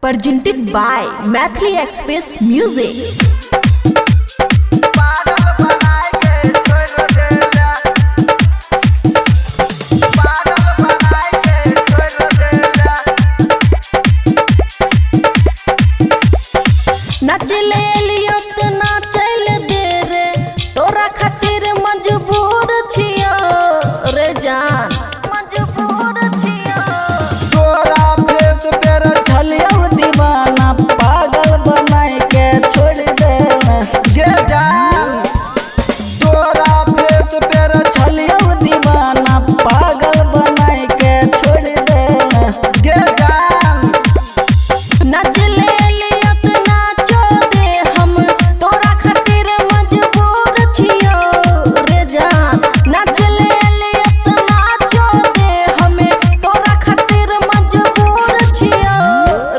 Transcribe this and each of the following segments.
presented by Mathli Express Music. नचले लियो तो नाचल दे रे, तोरा खातिर मजबूर छियो रे जान, मजबूर छियो। तोरा फेस पर छलियो दीवाना, पागल बनाई के छोड़ दे गे जान। तोरा फेस पर छलियो दीवाना, पागल बनाई के छोड़ दे गे जान। नचले लियो तो नाचो दे हम, तोरा खातिर मजबूर छियो रे जान। नचले लियो तो नाचो दे हमें, तोरा खातिर मजबूर छियो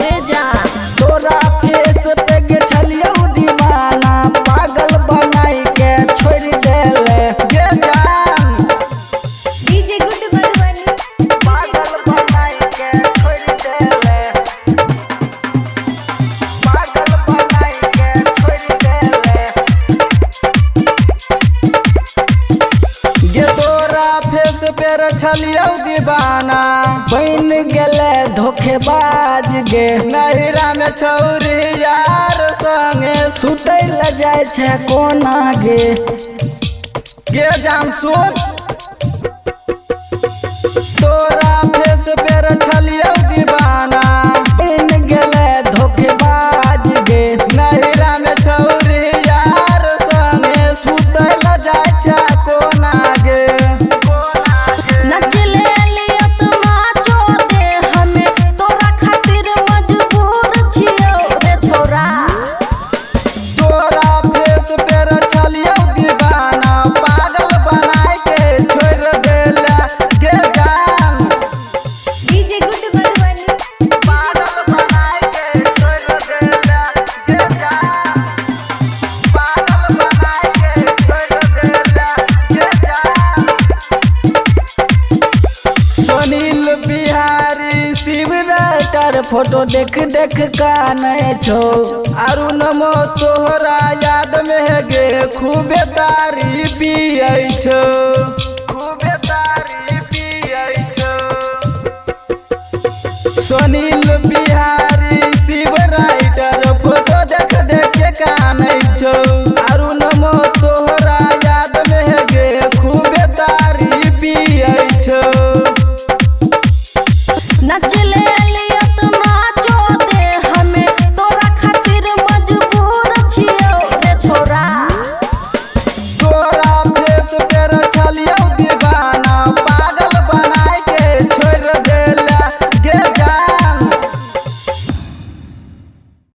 रे जान। तोरा फेस पे गे छलियो दीवाना, पागल बनाई के छोड़ दे गे जान। डीजे गुड मधुबनी पागल बनाई के छोड़ दे पागल बनाई के छोड़ दे गे। तोरा फेस पर छलियो दीवाना, बन गेले धोखेबाज गे। नहिरा में छौरी यार संगे सुतै ल जाय छै कोना गे गे जान सुन। तोरा फेस पर छलियो दीवाना, बन गेले धोखेबाज गे। नहिरा में छौरी यार संगे सुतै ल जाय छै कोना गे। नचले लियो तो नाचो दे हमें, तोरा खातिर मजबूर छियो रे तोरा। तोरा फेस पर छलियो दीवाना, पागल बनाई के छोड़ देला गे जान। डीजे गुड मधुबनी पागल बनाई के छोड़ देला गे जान। पागल बनाई के छोड़ देला गे जान। सुनील बिहारी शिवराटर फोटो देख देख काने छो। अरुण मो तोहरा याद में गे खूबे तारी पियै छो, खूबे तारी पियै छो। सुनील बिहारी